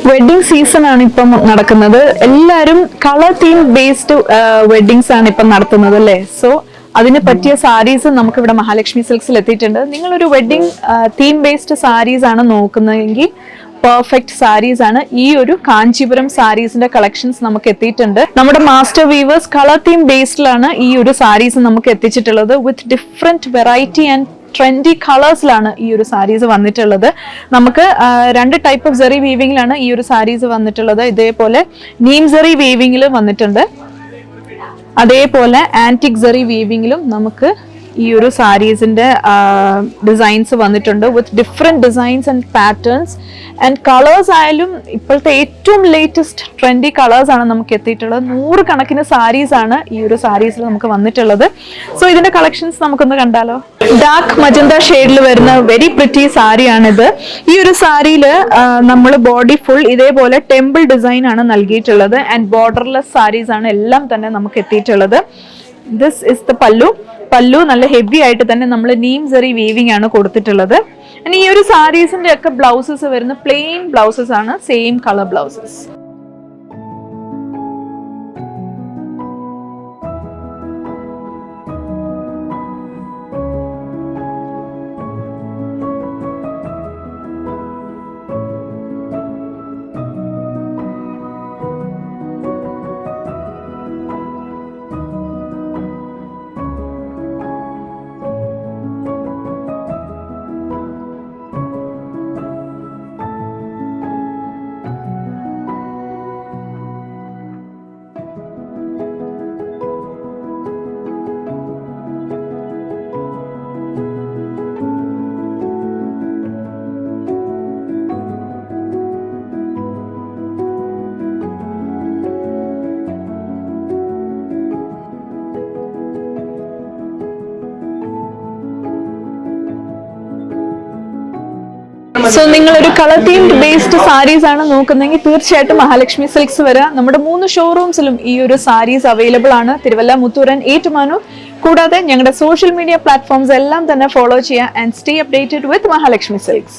Wedding season ആണ് ഇപ്പം നടക്കുന്നത്. എല്ലാവരും കളർ തീം ബേസ്ഡ് വെഡിങ്സ് ആണ് ഇപ്പം നടത്തുന്നത് അല്ലേ. സോ അതിന് പറ്റിയ സാരീസ് നമുക്ക് ഇവിടെ മഹാലക്ഷ്മി സിൽക്സിൽ എത്തിയിട്ടുണ്ട്. നിങ്ങളൊരു വെഡിങ് തീം ബേസ്ഡ് സാരീസ് ആണ് നോക്കുന്നതെങ്കിൽ പെർഫെക്റ്റ് സാരീസ് ആണ്. ഈ ഒരു കാഞ്ചീപുരം സാരീസിന്റെ കളക്ഷൻസ് നമുക്ക് എത്തിയിട്ടുണ്ട്. നമ്മുടെ മാസ്റ്റർ വീവേഴ്സ് കളർ തീം ബേസ്ഡിലാണ് ഈ ഒരു സാരീസ് നമുക്ക് എത്തിച്ചിട്ടുള്ളത്. With different variety and trendy കളേഴ്സിലാണ് ഈ ഒരു സാരീസ് വന്നിട്ടുള്ളത്. നമുക്ക് രണ്ട് ടൈപ്പ് ഓഫ് സെറി വീവിംഗിലാണ് ഈ ഒരു സാരീസ് വന്നിട്ടുള്ളത്. ഇതേപോലെ നീം സെറി വീവിംഗിലും വന്നിട്ടുണ്ട്, അതേപോലെ ആന്റിക് സെറി വീവിംഗിലും നമുക്ക് ഈ ഒരു സാരീസിന്റെ ഡിസൈൻസ് വന്നിട്ടുണ്ട്. വിത്ത് different designs and patterns and colours ആയാലും ഇപ്പോഴത്തെ ഏറ്റവും ലേറ്റസ്റ്റ് ട്രെൻഡി കളേഴ്സ് ആണ് നമുക്ക് എത്തിയിട്ടുള്ളത്. 100 കണക്കിന് സാരീസ് ആണ് ഈ ഒരു സാരീസിൽ നമുക്ക് വന്നിട്ടുള്ളത്. സോ ഇതിന്റെ കളക്ഷൻസ് നമുക്കൊന്ന് കണ്ടാലോ. ഡാർക്ക് മജന്ത ഷെയ്ഡിൽ വരുന്ന വെരി പ്രിറ്റി സാരിയാണിത്. ഈ ഒരു സാരിയിൽ നമ്മൾ ബോഡി ഫുൾ ഇതേപോലെ ടെമ്പിൾ ഡിസൈൻ ആണ് നൽകിയിട്ടുള്ളത്. ആൻഡ് ബോർഡർലെസ് സാരീസ് ആണ് എല്ലാം തന്നെ നമുക്ക് എത്തിയിട്ടുള്ളത്. ദിസ് ഇസ് ദ പല്ലു നല്ല ഹെവി ആയിട്ട് തന്നെ നമ്മൾ നീം സെറി വീവിംഗ് ആണ് കൊടുത്തിട്ടുള്ളത്. ഈ ഒരു സാരീസിന്റെ ഒക്കെ ബ്ലൗസസ് വരുന്ന പ്ലെയിൻ ബ്ലൗസസ് ആണ്, സെയിം കളർ ബ്ലൗസസ്. സോ നിങ്ങൾ ഒരു കളർ തീംഡ് ബേസ്ഡ് സാരീസ് ആണ് നോക്കുന്നതെങ്കിൽ തീർച്ചയായിട്ടും മഹാലക്ഷ്മി സിൽക്സ് വരിക. നമ്മുടെ 3 ഷോറൂംസിലും ഈ ഒരു സാരീസ് അവൈലബിൾ ആണ്. തിരുവല്ല, മുത്തൂരൻ, ഏറ്റുമാനൂർ. കൂടാതെ ഞങ്ങളുടെ സോഷ്യൽ മീഡിയ പ്ലാറ്റ്ഫോംസ് എല്ലാം തന്നെ ഫോളോ ചെയ്യുക and stay updated with Mahalakshmi silks.